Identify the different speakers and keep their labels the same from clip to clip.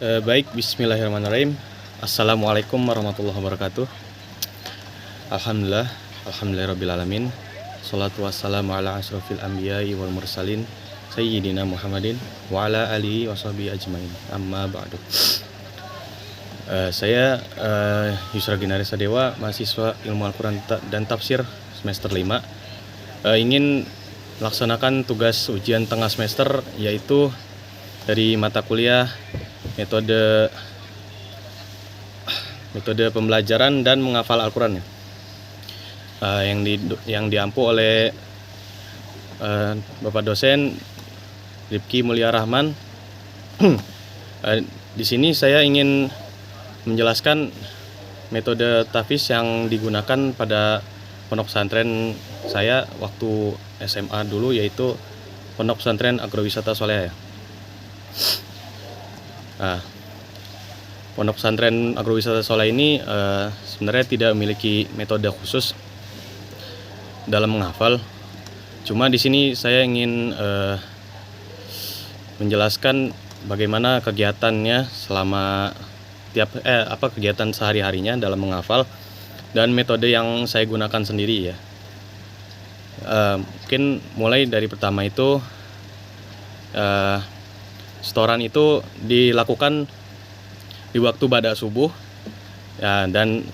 Speaker 1: Baik, bismillahirrahmanirrahim. Assalamualaikum warahmatullahi wabarakatuh. Alhamdulillah, alhamdulillahirrabbilalamin. Salatu wassalamu ala asrofil anbiya'i wal mursalin Sayyidina Muhammadin wa ala alihi wa sahbihi ajmain. Amma ba'du. Saya Yusra Ginari Sadewa, mahasiswa Ilmu Al-Quran dan Tafsir semester 5, ingin melaksanakan tugas ujian tengah semester, yaitu dari mata kuliah metode pembelajaran dan menghafal Al-Quran, yang diampu oleh Bapak dosen Rifki Mulia Rahman. Di sini saya ingin menjelaskan metode tahfiz yang digunakan pada pondok pesantren saya waktu SMA dulu, yaitu Pondok Pesantren Agrowisata Soleha. Pondok Pesantren Agrowisata Soleha ini sebenarnya tidak memiliki metode khusus dalam menghafal. Cuma di sini saya ingin menjelaskan bagaimana kegiatannya selama kegiatan sehari-harinya dalam menghafal, dan metode yang saya gunakan sendiri ya. Mungkin mulai dari pertama itu, setoran itu dilakukan di waktu ba'da subuh ya, dan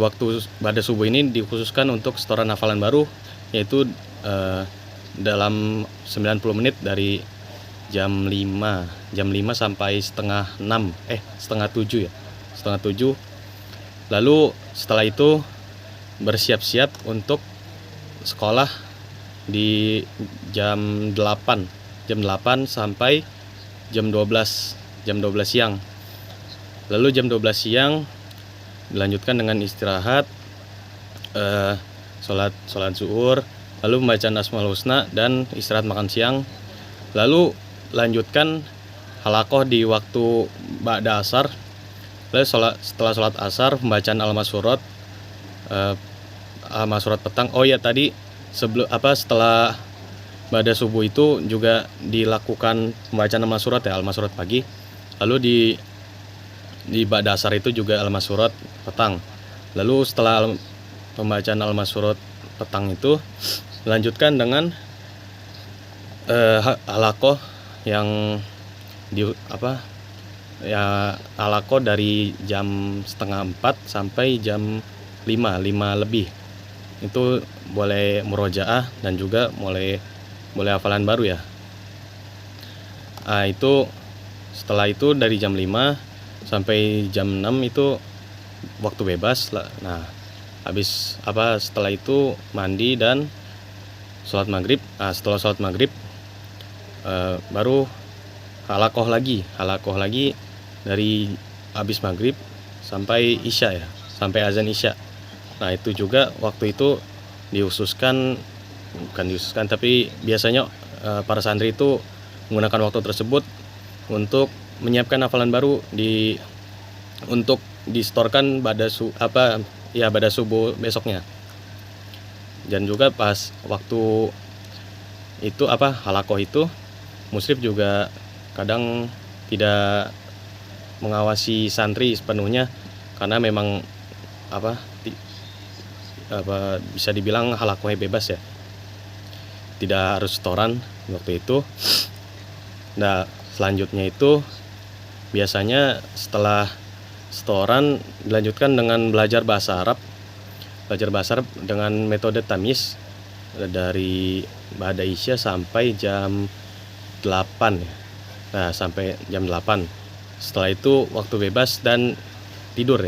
Speaker 1: waktu ba'da subuh ini dikhususkan untuk setoran hafalan baru, yaitu dalam 90 menit dari jam 5 sampai setengah 7 ya. Setengah 7. Lalu setelah itu bersiap-siap untuk sekolah di jam 8 sampai jam 12 siang. Lalu jam 12 siang dilanjutkan dengan istirahat, sholat zuhur, lalu pembacaan Asmaul Husna dan istirahat makan siang. Lalu lanjutkan halaqah di waktu ba'da asar. Lalu setelah sholat asar pembacaan al-masurat, al-masurat petang. Setelah ba'da subuh itu juga dilakukan pembacaan al-masurat ya, al-masurat pagi. Lalu di ba'da asar itu juga al-masurat petang. Lalu setelah pembacaan al-masurat petang itu dilanjutkan dengan halaqah yang halaqah dari jam setengah 4 sampai jam 5 lebih. Itu boleh murojaah dan juga boleh hafalan baru ya. Itu setelah itu dari jam 5 sampai jam 6 itu waktu bebas. Nah, setelah itu mandi dan sholat maghrib. Setelah sholat maghrib baru halaqah lagi dari habis maghrib sampai isya ya, sampai azan isya. Nah, itu juga waktu itu tapi biasanya para santri itu menggunakan waktu tersebut untuk menyiapkan hafalan baru untuk disetorkan pada subuh besoknya. Dan juga pas waktu itu halaqah itu, musyrif juga kadang tidak mengawasi santri sepenuhnya, karena memang bisa dibilang halaqahnya bebas ya, tidak harus setoran waktu itu. Nah, selanjutnya itu biasanya setelah setoran dilanjutkan dengan belajar bahasa Arab dengan metode tamyiz dari ba'da isya sampai jam 8 ya. Nah, sampai jam 8. Setelah itu waktu bebas dan tidur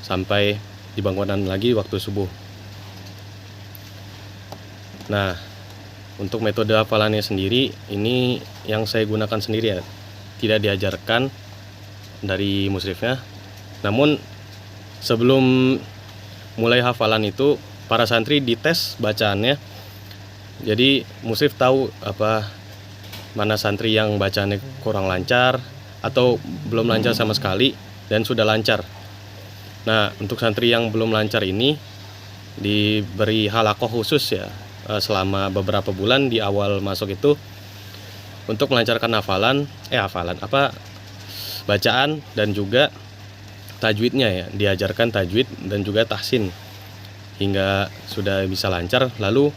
Speaker 1: sampai dibangunkan lagi waktu subuh. Nah, untuk metode hafalannya sendiri ini yang saya gunakan sendiri ya, tidak diajarkan dari musyrifnya. Namun sebelum mulai hafalan itu para santri dites bacaannya. Jadi musyrif tahu mana santri yang bacaannya kurang lancar atau belum lancar sama sekali dan sudah lancar. Nah, untuk santri yang belum lancar ini diberi halaqah khusus ya, selama beberapa bulan di awal masuk itu, untuk melancarkan bacaan dan juga tajwidnya ya, diajarkan tajwid dan juga tahsin hingga sudah bisa lancar, lalu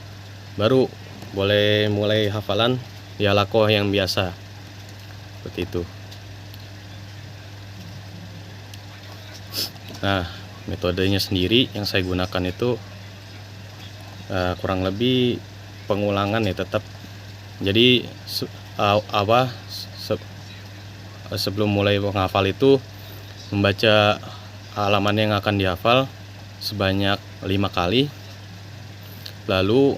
Speaker 1: baru boleh mulai hafalan ya lakoh yang biasa seperti itu. Nah, metodenya sendiri yang saya gunakan itu kurang lebih pengulangan ya tetap. Jadi sebelum mulai menghafal itu membaca halaman yang akan dihafal sebanyak 5 kali, lalu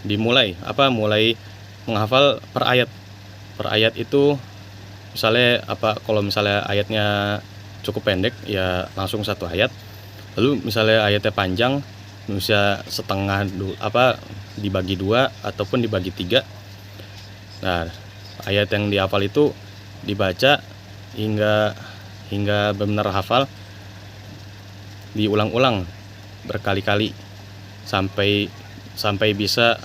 Speaker 1: dimulai mulai menghafal per ayat. Per ayat itu misalnya kalau misalnya ayatnya cukup pendek ya langsung satu ayat. Lalu misalnya ayatnya panjang bisa setengah dibagi 2 ataupun dibagi 3. Nah, ayat yang dihafal itu dibaca hingga benar hafal, diulang-ulang berkali-kali sampai bisa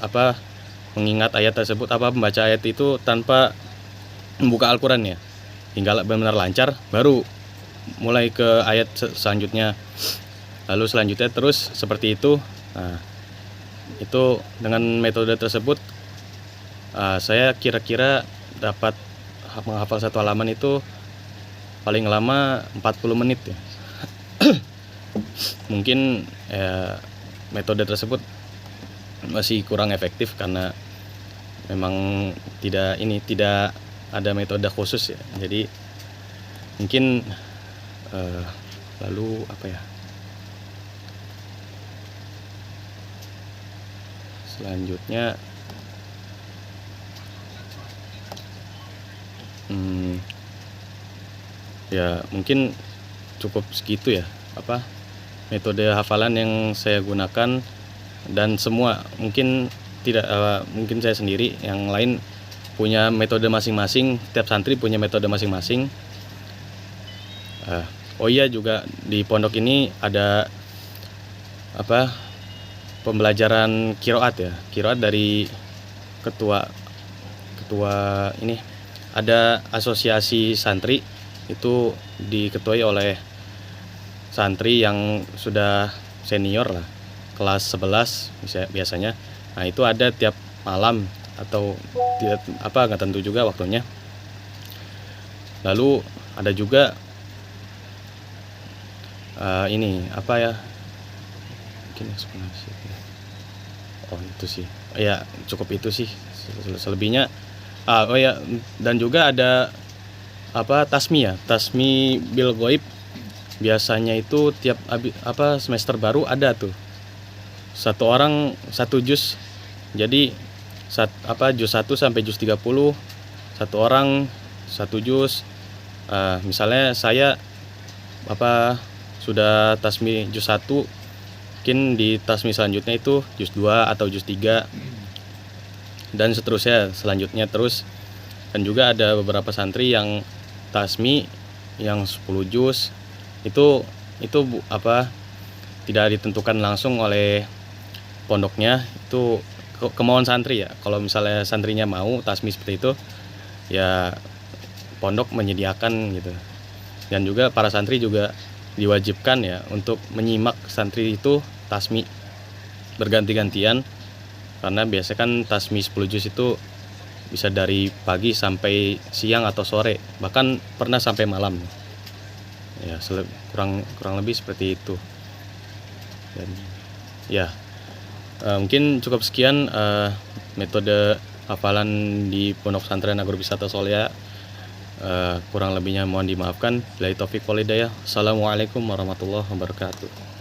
Speaker 1: mengingat ayat tersebut, membaca ayat itu tanpa membuka Al-Qur'an ya, hingga benar-benar lancar, baru mulai ke ayat selanjutnya, lalu selanjutnya terus seperti itu. Nah, itu dengan metode tersebut saya kira-kira dapat menghafal satu halaman itu paling lama 40 menit ya. Mungkin metode tersebut masih kurang efektif karena memang tidak ada metode khusus ya. Jadi mungkin lalu selanjutnya ya mungkin cukup segitu ya metode hafalan yang saya gunakan, dan semua mungkin mungkin saya sendiri, yang lain punya metode masing-masing, tiap santri punya metode masing-masing. Oh iya, juga di pondok ini ada pembelajaran qiraat ya, qiraat dari ketua ini, ada asosiasi santri, itu diketuai oleh santri yang sudah senior lah, kelas 11 biasanya. Nah, itu ada tiap malam atau tidak nggak tentu juga waktunya. Lalu ada juga ini mungkin eksplanasi. Oh, itu sih ya, cukup itu sih. Selebihnya dan juga ada tasmi bil ghaib. Biasanya itu tiap semester baru ada tuh, satu orang satu juz. Jadi juz 1 sampai juz 30, satu orang satu juz. Misalnya saya sudah tasmi juz 1, mungkin di tasmi selanjutnya itu juz 2 atau juz 3 dan seterusnya selanjutnya terus. Dan juga ada beberapa santri yang tasmi yang 10 juz. Itu tidak ditentukan langsung oleh pondoknya, itu kemauan santri ya. Kalau misalnya santrinya mau tasmi seperti itu ya pondok menyediakan gitu. Dan juga para santri juga diwajibkan ya untuk menyimak santri itu tasmi berganti-gantian, karena biasanya kan tasmi 10 juz itu bisa dari pagi sampai siang atau sore, bahkan pernah sampai malam ya. Kurang lebih seperti itu. Dan ya mungkin cukup sekian metode hafalan di Pondok Pesantren Agrowisata Soleha. Kurang lebihnya mohon dimaafkan. Billahi taufiq wal hidayah. Assalamualaikum warahmatullahi wabarakatuh.